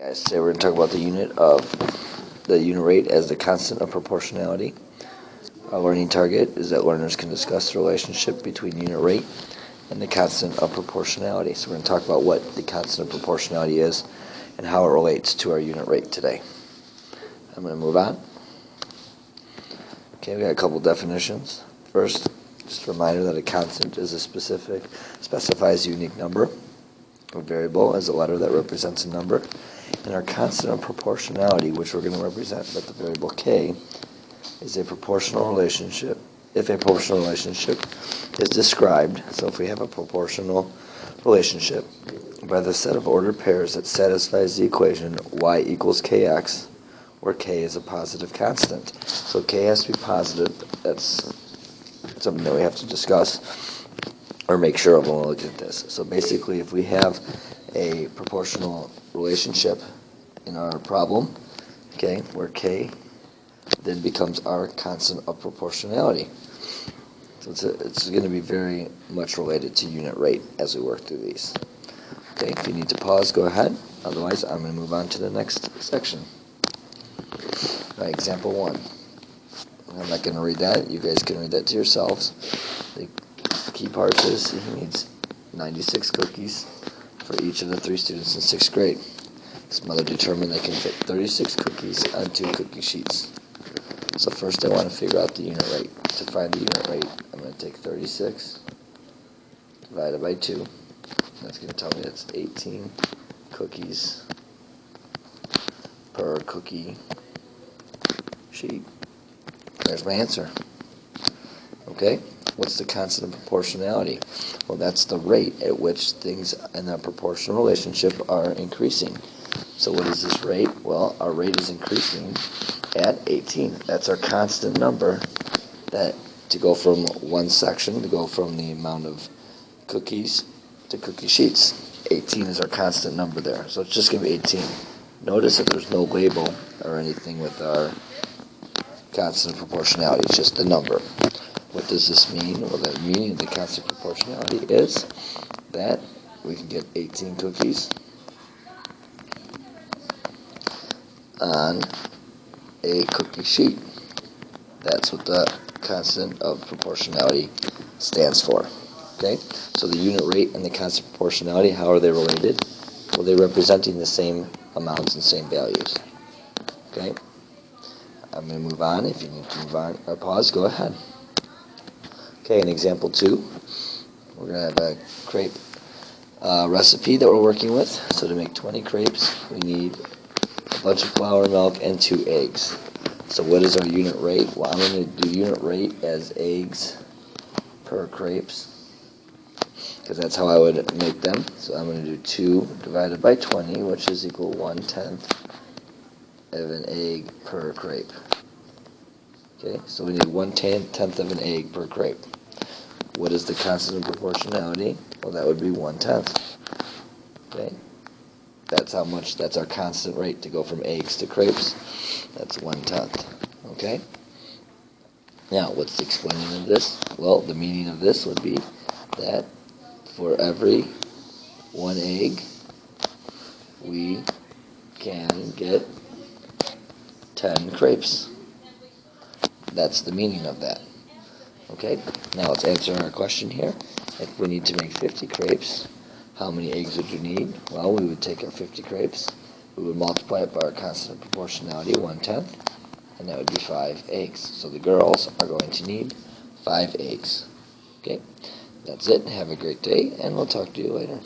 Guys, today we're going to talk about the unit rate as the constant of proportionality. Our learning target is that learners can discuss the relationship between unit rate and the constant of proportionality. So we're going to talk about what the constant of proportionality is and how it relates to our unit rate today. I'm going to move on. Okay, we got a couple definitions. First, just a reminder that a constant is a specifies a unique number. A variable is a letter that represents a number. And our constant of proportionality, which we're going to represent with the variable k, is a proportional relationship. If a proportional relationship is described, so if we have a proportional relationship by the set of ordered pairs that satisfies the equation y equals kx, where k is a positive constant. So k has to be positive. That's something that we have to discuss or make sure of when we look at this. So basically, if we have a proportional relationship in our problem, okay, where k then becomes our constant of proportionality. So it's going to be very much related to unit rate as we work through these. Okay, if you need to pause, go ahead. Otherwise, I'm going to move on to the next section. All right, example 1. I'm not going to read that. You guys can read that to yourselves. The key part is he needs 96 cookies for each of the 3 students in 6th grade. His mother determined they can fit 36 cookies on 2 cookie sheets. So first I want to figure out the unit rate. To find the unit rate, I'm going to take 36 divided by 2. That's going to tell me that's 18 cookies per cookie sheet. There's my answer. Okay? What's the constant of proportionality? Well, that's the rate at which things in a proportional relationship are increasing. So what is this rate? Well, our rate is increasing at 18. That's our constant number, that to go from one section, to go from the amount of cookies to cookie sheets. 18 is our constant number there. So it's just going to be 18. Notice that there's no label or anything with our constant of proportionality. It's just the number. What does this mean? Well, the meaning of the constant of proportionality is that we can get 18 cookies on a cookie sheet. That's what the constant of proportionality stands for. Okay? So the unit rate and the constant of proportionality, how are they related? Well, they're representing the same amounts and same values. Okay? I'm going to move on. If you need to move on or pause, go ahead. Okay, in example 2, we're going to have a crepe recipe that we're working with. So to make 20 crepes, we need a bunch of flour, milk, and 2 eggs. So what is our unit rate? Well, I'm going to do unit rate as eggs per crepes, because that's how I would make them. So I'm going to do 2 divided by 20, which is equal 1/10 of an egg per crepe. Okay, so we need 1/10 of an egg per crepe. What is the constant of proportionality? Well, that would be 1/10. Okay, that's our constant rate to go from eggs to crepes. That's 1/10. Okay? Now, what's the explaining of this? Well, the meaning of this would be that for every 1 egg, we can get 10 crepes. That's the meaning of that. Okay? Now let's answer our question here. If we need to make 50 crepes, how many eggs would you need? Well, we would take our 50 crepes, we would multiply it by our constant of proportionality, 1/10, and that would be 5 eggs. So the girls are going to need 5 eggs. Okay? That's it. Have a great day, and we'll talk to you later.